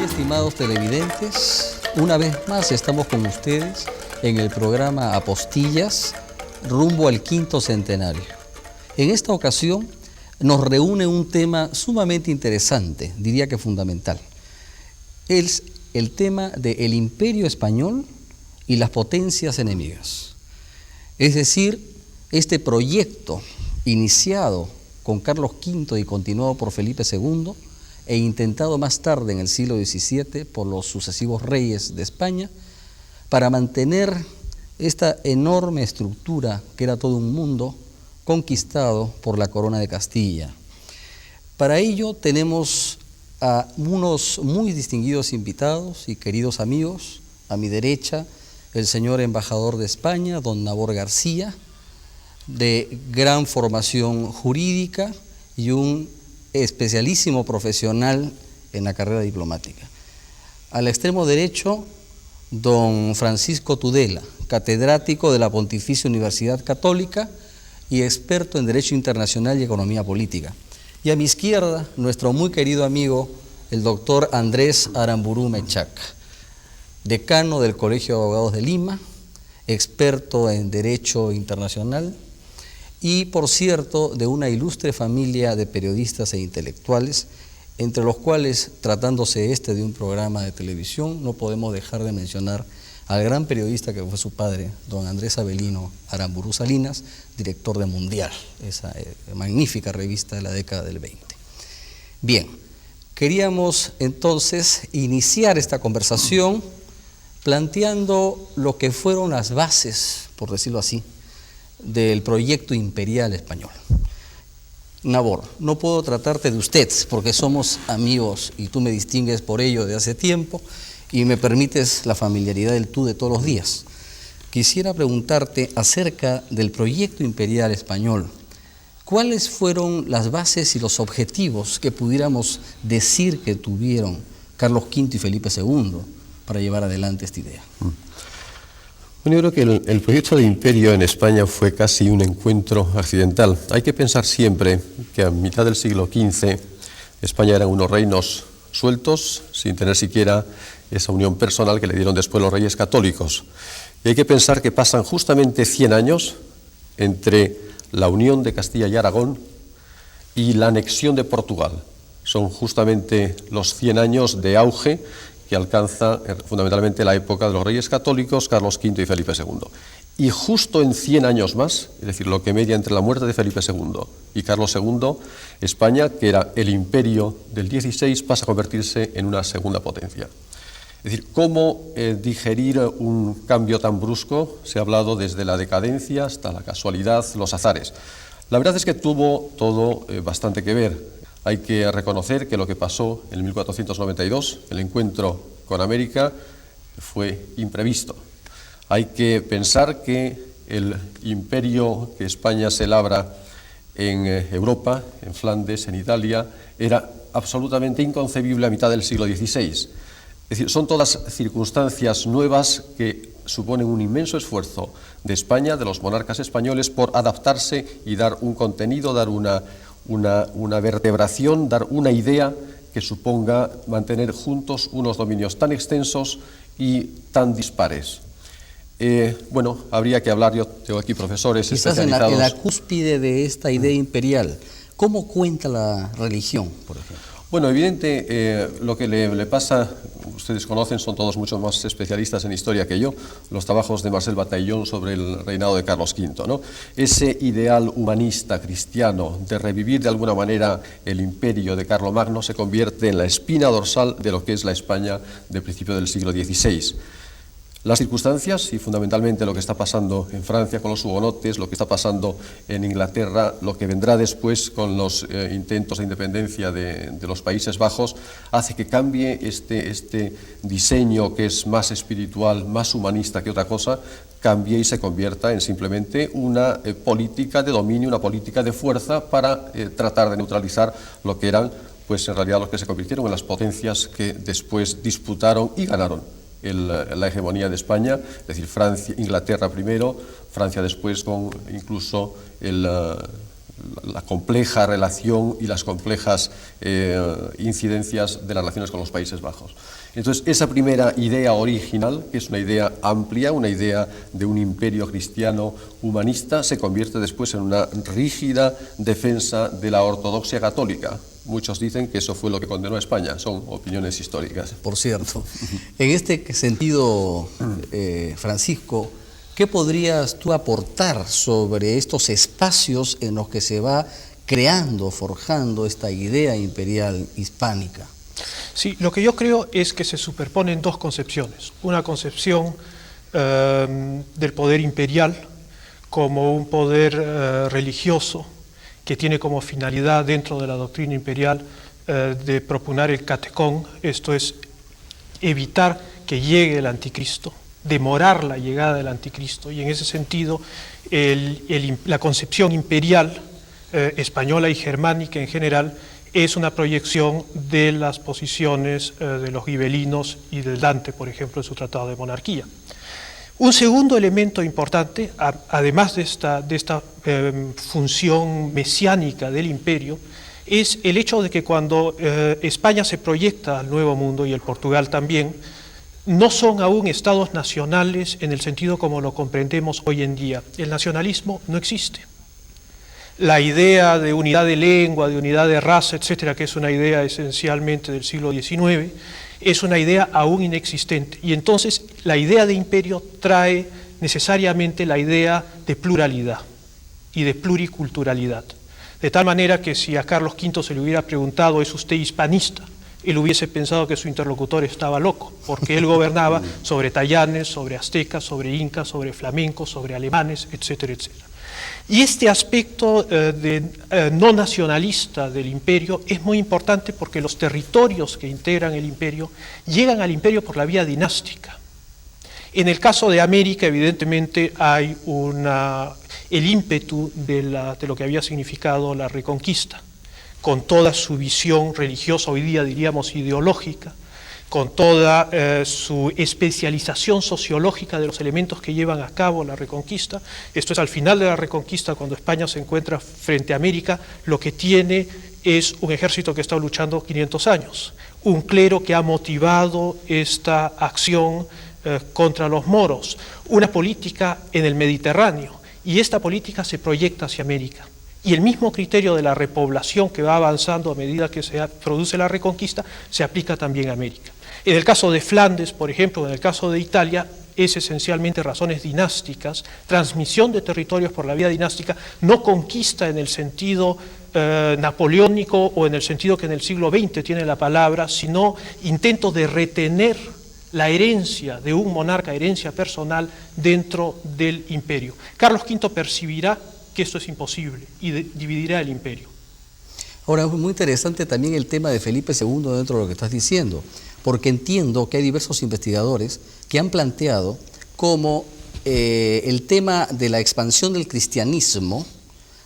Estimados televidentes, una vez más estamos con ustedes en el programa Apostillas, rumbo al 5º centenario. En esta ocasión nos reúne un tema sumamente interesante, diría que fundamental. Es el tema del Imperio Español y las potencias enemigas. Es decir, este proyecto iniciado con Carlos V y continuado por Felipe II, e intentado más tarde en el siglo XVII por los sucesivos reyes de España, para mantener esta enorme estructura que era todo un mundo conquistado por la corona de Castilla. Para ello tenemos a unos muy distinguidos invitados y queridos amigos. A mi derecha, el señor embajador de España, don Nabor García, de gran formación jurídica y un especialísimo profesional en la carrera diplomática. Al extremo derecho, don Francisco Tudela, catedrático de la Pontificia Universidad Católica y experto en Derecho Internacional y Economía Política. Y a mi izquierda, nuestro muy querido amigo, el doctor Andrés Aramburu Mechac, decano del Colegio de Abogados de Lima, experto en Derecho Internacional, y, por cierto, de una ilustre familia de periodistas e intelectuales, entre los cuales, tratándose de un programa de televisión, no podemos dejar de mencionar al gran periodista que fue su padre, don Andrés Avelino Aramburu Salinas, director de Mundial, esa magnífica revista de la década del 20. Bien, queríamos entonces iniciar esta conversación planteando lo que fueron las bases, por decirlo así, del proyecto imperial español. Nabor, no puedo tratarte de usted porque somos amigos y tú me distingues por ello de hace tiempo y me permites la familiaridad del tú de todos los días. Quisiera preguntarte acerca del proyecto imperial español. ¿Cuáles fueron las bases y los objetivos que pudiéramos decir que tuvieron Carlos V y Felipe II para llevar adelante esta idea? Bueno, yo creo que el proyecto de imperio en España fue casi un encuentro accidental. Hay que pensar siempre que a mitad del siglo XV España eran unos reinos sueltos, sin tener siquiera esa unión personal que le dieron después los reyes católicos. Y hay que pensar que pasan justamente 100 años entre la unión de Castilla y Aragón y la anexión de Portugal. Son justamente los 100 años de auge que alcanza fundamentalmente la época de los reyes católicos, Carlos V y Felipe II. Y justo en 100 años más, es decir, lo que media entre la muerte de Felipe II y Carlos II, España, que era el imperio del XVI, pasa a convertirse en una segunda potencia. Es decir, ¿cómo digerir un cambio tan brusco? Se ha hablado desde la decadencia hasta la casualidad, los azares. La verdad es que tuvo todo bastante que ver. Hay que reconocer que lo que pasó en 1492, el encuentro con América, fue imprevisto. Hay que pensar que el imperio que España se labra en Europa, en Flandes, en Italia, era absolutamente inconcebible a mitad del siglo XVI. Es decir, son todas circunstancias nuevas que suponen un inmenso esfuerzo de España, de los monarcas españoles, por adaptarse y dar un contenido, dar una vertebración, dar una idea que suponga mantener juntos unos dominios tan extensos y tan dispares. Bueno, habría que hablar, yo tengo aquí profesores quizás especializados. en la cúspide de esta idea imperial, ¿cómo cuenta la religión, por ejemplo? Bueno, evidente, lo que le pasa, ustedes conocen, son todos mucho más especialistas en historia que yo, los trabajos de Marcel Bataillon sobre el reinado de Carlos V, ¿no? Ese ideal humanista cristiano de revivir de alguna manera el imperio de Carlomagno se convierte en la espina dorsal de lo que es la España de principio del siglo XVI. Las circunstancias y fundamentalmente lo que está pasando en Francia con los hugonotes, lo que está pasando en Inglaterra, lo que vendrá después con los intentos de independencia de los Países Bajos, hace que cambie este diseño que es más espiritual, más humanista que otra cosa, cambie y se convierta en simplemente una política de dominio, una política de fuerza para tratar de neutralizar lo que eran, pues en realidad los que se convirtieron en las potencias que después disputaron y ganaron la hegemonía de España, es decir, Francia, Inglaterra primero, Francia después con incluso la compleja relación y las complejas incidencias de las relaciones con los Países Bajos. Entonces, esa primera idea original, que es una idea amplia, una idea de un imperio cristiano humanista, se convierte después en una rígida defensa de la ortodoxia católica. Muchos dicen que eso fue lo que condenó a España, son opiniones históricas. Por cierto, en este sentido, Francisco, ¿qué podrías tú aportar sobre estos espacios en los que se va creando, forjando esta idea imperial hispánica? Sí, lo que yo creo es que se superponen dos concepciones. Una concepción del poder imperial como un poder religioso que tiene como finalidad dentro de la doctrina imperial de propugnar el catecón, esto es, evitar que llegue el anticristo, demorar la llegada del anticristo, y en ese sentido la concepción imperial española y germánica en general es una proyección de las posiciones de los gibelinos y de Dante, por ejemplo, en su Tratado de Monarquía. Un segundo elemento importante, además de esta función mesiánica del imperio, es el hecho de que cuando España se proyecta al Nuevo Mundo, y el Portugal también, no son aún estados nacionales en el sentido como lo comprendemos hoy en día. El nacionalismo no existe. La idea de unidad de lengua, de unidad de raza, etcétera, que es una idea esencialmente del siglo XIX, es una idea aún inexistente. Y entonces la idea de imperio trae necesariamente la idea de pluralidad y de pluriculturalidad. De tal manera que si a Carlos V se le hubiera preguntado, ¿es usted hispanista?, él hubiese pensado que su interlocutor estaba loco, porque él gobernaba sobre tayanes, sobre aztecas, sobre incas, sobre flamencos, sobre alemanes, etcétera, etcétera. Y este aspecto no nacionalista del imperio es muy importante porque los territorios que integran el imperio llegan al imperio por la vía dinástica. En el caso de América, evidentemente, hay el ímpetu de lo que había significado la Reconquista, con toda su visión religiosa, hoy día diríamos ideológica, con toda su especialización sociológica de los elementos que llevan a cabo la Reconquista. Esto es al final de la Reconquista, cuando España se encuentra frente a América, lo que tiene es un ejército que está luchando 500 años, un clero que ha motivado esta acción contra los moros, una política en el Mediterráneo, y esta política se proyecta hacia América. Y el mismo criterio de la repoblación que va avanzando a medida que se produce la Reconquista se aplica también a América. En el caso de Flandes, por ejemplo, en el caso de Italia, es esencialmente razones dinásticas, transmisión de territorios por la vía dinástica, no conquista en el sentido napoleónico o en el sentido que en el siglo XX tiene la palabra, sino intento de retener la herencia de un monarca, herencia personal, dentro del imperio. Carlos V percibirá que esto es imposible y dividirá el imperio. Ahora, es muy interesante también el tema de Felipe II dentro de lo que estás diciendo, porque entiendo que hay diversos investigadores que han planteado cómo el tema de la expansión del cristianismo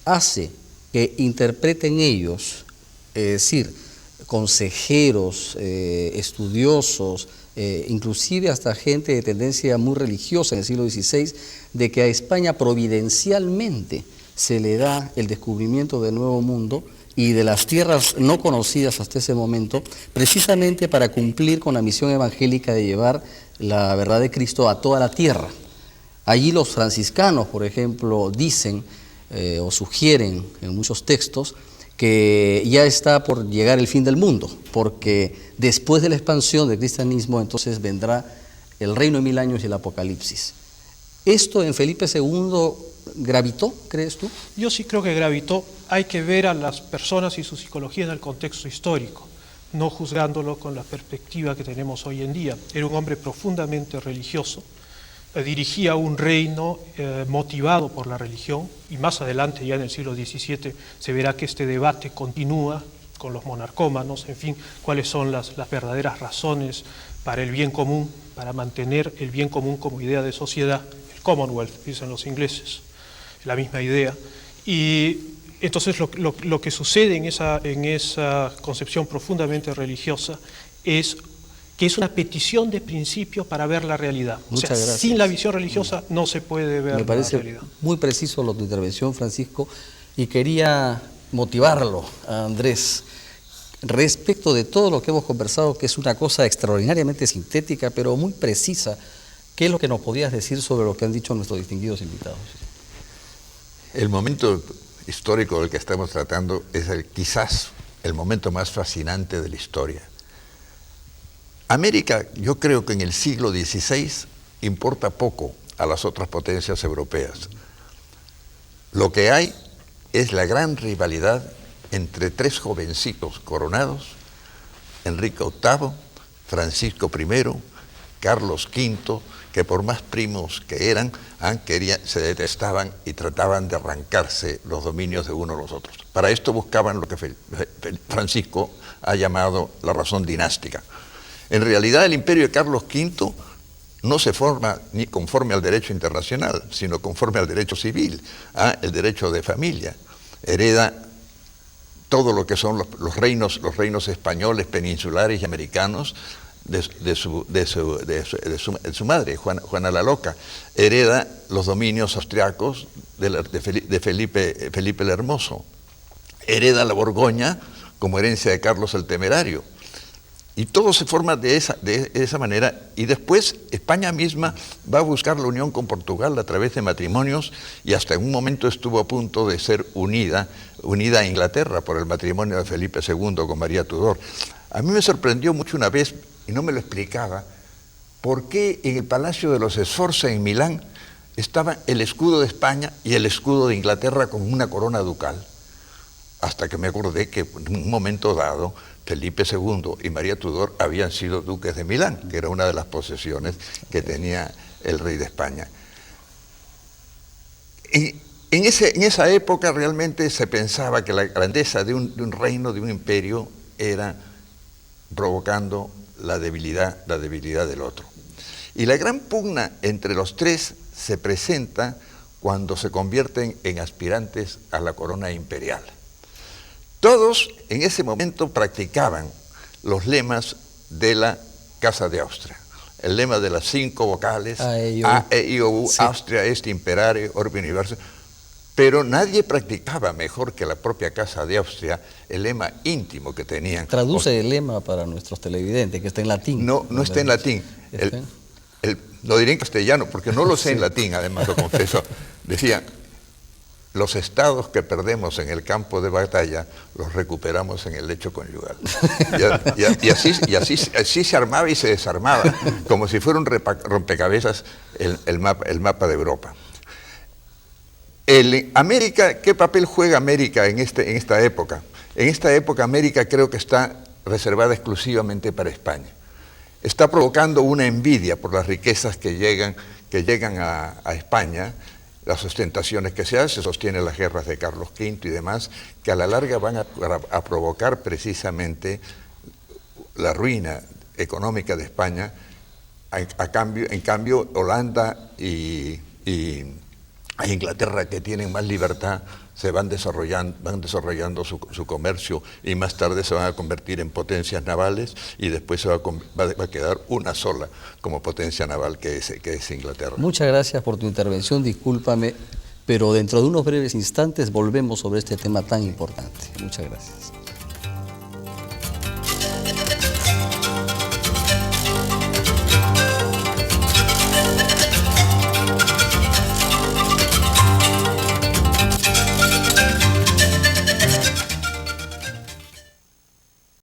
hace que interpreten ellos, es decir, consejeros, estudiosos, inclusive hasta gente de tendencia muy religiosa en el siglo XVI, de que a España providencialmente se le da el descubrimiento del Nuevo Mundo, y de las tierras no conocidas hasta ese momento, precisamente para cumplir con la misión evangélica de llevar la verdad de Cristo a toda la tierra. Allí los franciscanos, por ejemplo, dicen o sugieren en muchos textos que ya está por llegar el fin del mundo, porque después de la expansión del cristianismo entonces vendrá el reino de 1000 años y el apocalipsis. ¿Esto en Felipe II gravitó, crees tú? Yo sí creo que gravitó. Hay que ver a las personas y su psicología en el contexto histórico, no juzgándolo con la perspectiva que tenemos hoy en día. Era un hombre profundamente religioso, dirigía un reino motivado por la religión, y más adelante, ya en el siglo XVII, se verá que este debate continúa con los monarcómanos, en fin, cuáles son las verdaderas razones para el bien común, para mantener el bien común como idea de sociedad, el Commonwealth, dicen los ingleses, la misma idea. Y entonces lo que sucede en esa concepción profundamente religiosa es que es una petición de principio para ver la realidad. Muchas gracias. Sin la visión religiosa no se puede ver la realidad. Me parece muy preciso tu intervención, Francisco, y quería motivarlo a Andrés respecto de todo lo que hemos conversado, que es una cosa extraordinariamente sintética, pero muy precisa. ¿Qué es lo que nos podías decir sobre lo que han dicho nuestros distinguidos invitados? El momento histórico del que estamos tratando es quizás el momento más fascinante de la historia. América, yo creo que en el siglo XVI importa poco a las otras potencias europeas. Lo que hay es la gran rivalidad entre tres jovencitos coronados, Enrique VIII, Francisco I, Carlos V, que por más primos que eran, se detestaban y trataban de arrancarse los dominios de uno a los otros. Para esto buscaban lo que Francisco ha llamado la razón dinástica. En realidad el imperio de Carlos V no se forma ni conforme al derecho internacional, sino conforme al derecho civil, el derecho de familia. Hereda todo lo que son los reinos españoles, peninsulares y americanos de su madre, Juana la Loca. Hereda los dominios austriacos de Felipe el Hermoso. Hereda la Borgoña como herencia de Carlos el Temerario. Y todo se forma de esa manera, y después España misma va a buscar la unión con Portugal a través de matrimonios, y hasta en un momento estuvo a punto de ser unida a Inglaterra por el matrimonio de Felipe II con María Tudor. A mí me sorprendió mucho una vez, y no me lo explicaba, por qué en el Palacio de los Sforza en Milán estaba el escudo de España y el escudo de Inglaterra con una corona ducal. Hasta que me acordé que en un momento dado Felipe II y María Tudor habían sido duques de Milán, que era una de las posesiones que tenía el rey de España. En esa época realmente se pensaba que la grandeza de un reino, de un imperio, era provocando la debilidad del otro. Y la gran pugna entre los tres se presenta cuando se convierten en aspirantes a la corona imperial. Todos en ese momento practicaban los lemas de la Casa de Austria. El lema de las 5 vocales, A, E, I, O, U, sí. Austria est imperare orbe universo. Pero nadie practicaba mejor que la propia Casa de Austria el lema íntimo que tenían. Traduce el lema para nuestros televidentes, que está en latín. No está en latín. Lo diré en castellano, porque no lo sé en latín, además lo confieso. Decían: los estados que perdemos en el campo de batalla los recuperamos en el lecho conyugal. Y así se armaba y se desarmaba, como si fuera un rompecabezas el mapa de Europa. América, ¿qué papel juega América en esta época? En esta época América creo que está reservada exclusivamente para España. Está provocando una envidia por las riquezas que llegan a España, las ostentaciones que se sostienen las guerras de Carlos V y demás, que a la larga van a provocar precisamente la ruina económica de España. En cambio, Holanda y Inglaterra, que tienen más libertad, se van desarrollando su comercio, y más tarde se van a convertir en potencias navales, y después va a quedar una sola como potencia naval, que es Inglaterra. Muchas gracias por tu intervención. Discúlpame, pero dentro de unos breves instantes volvemos sobre este tema tan importante. Muchas gracias.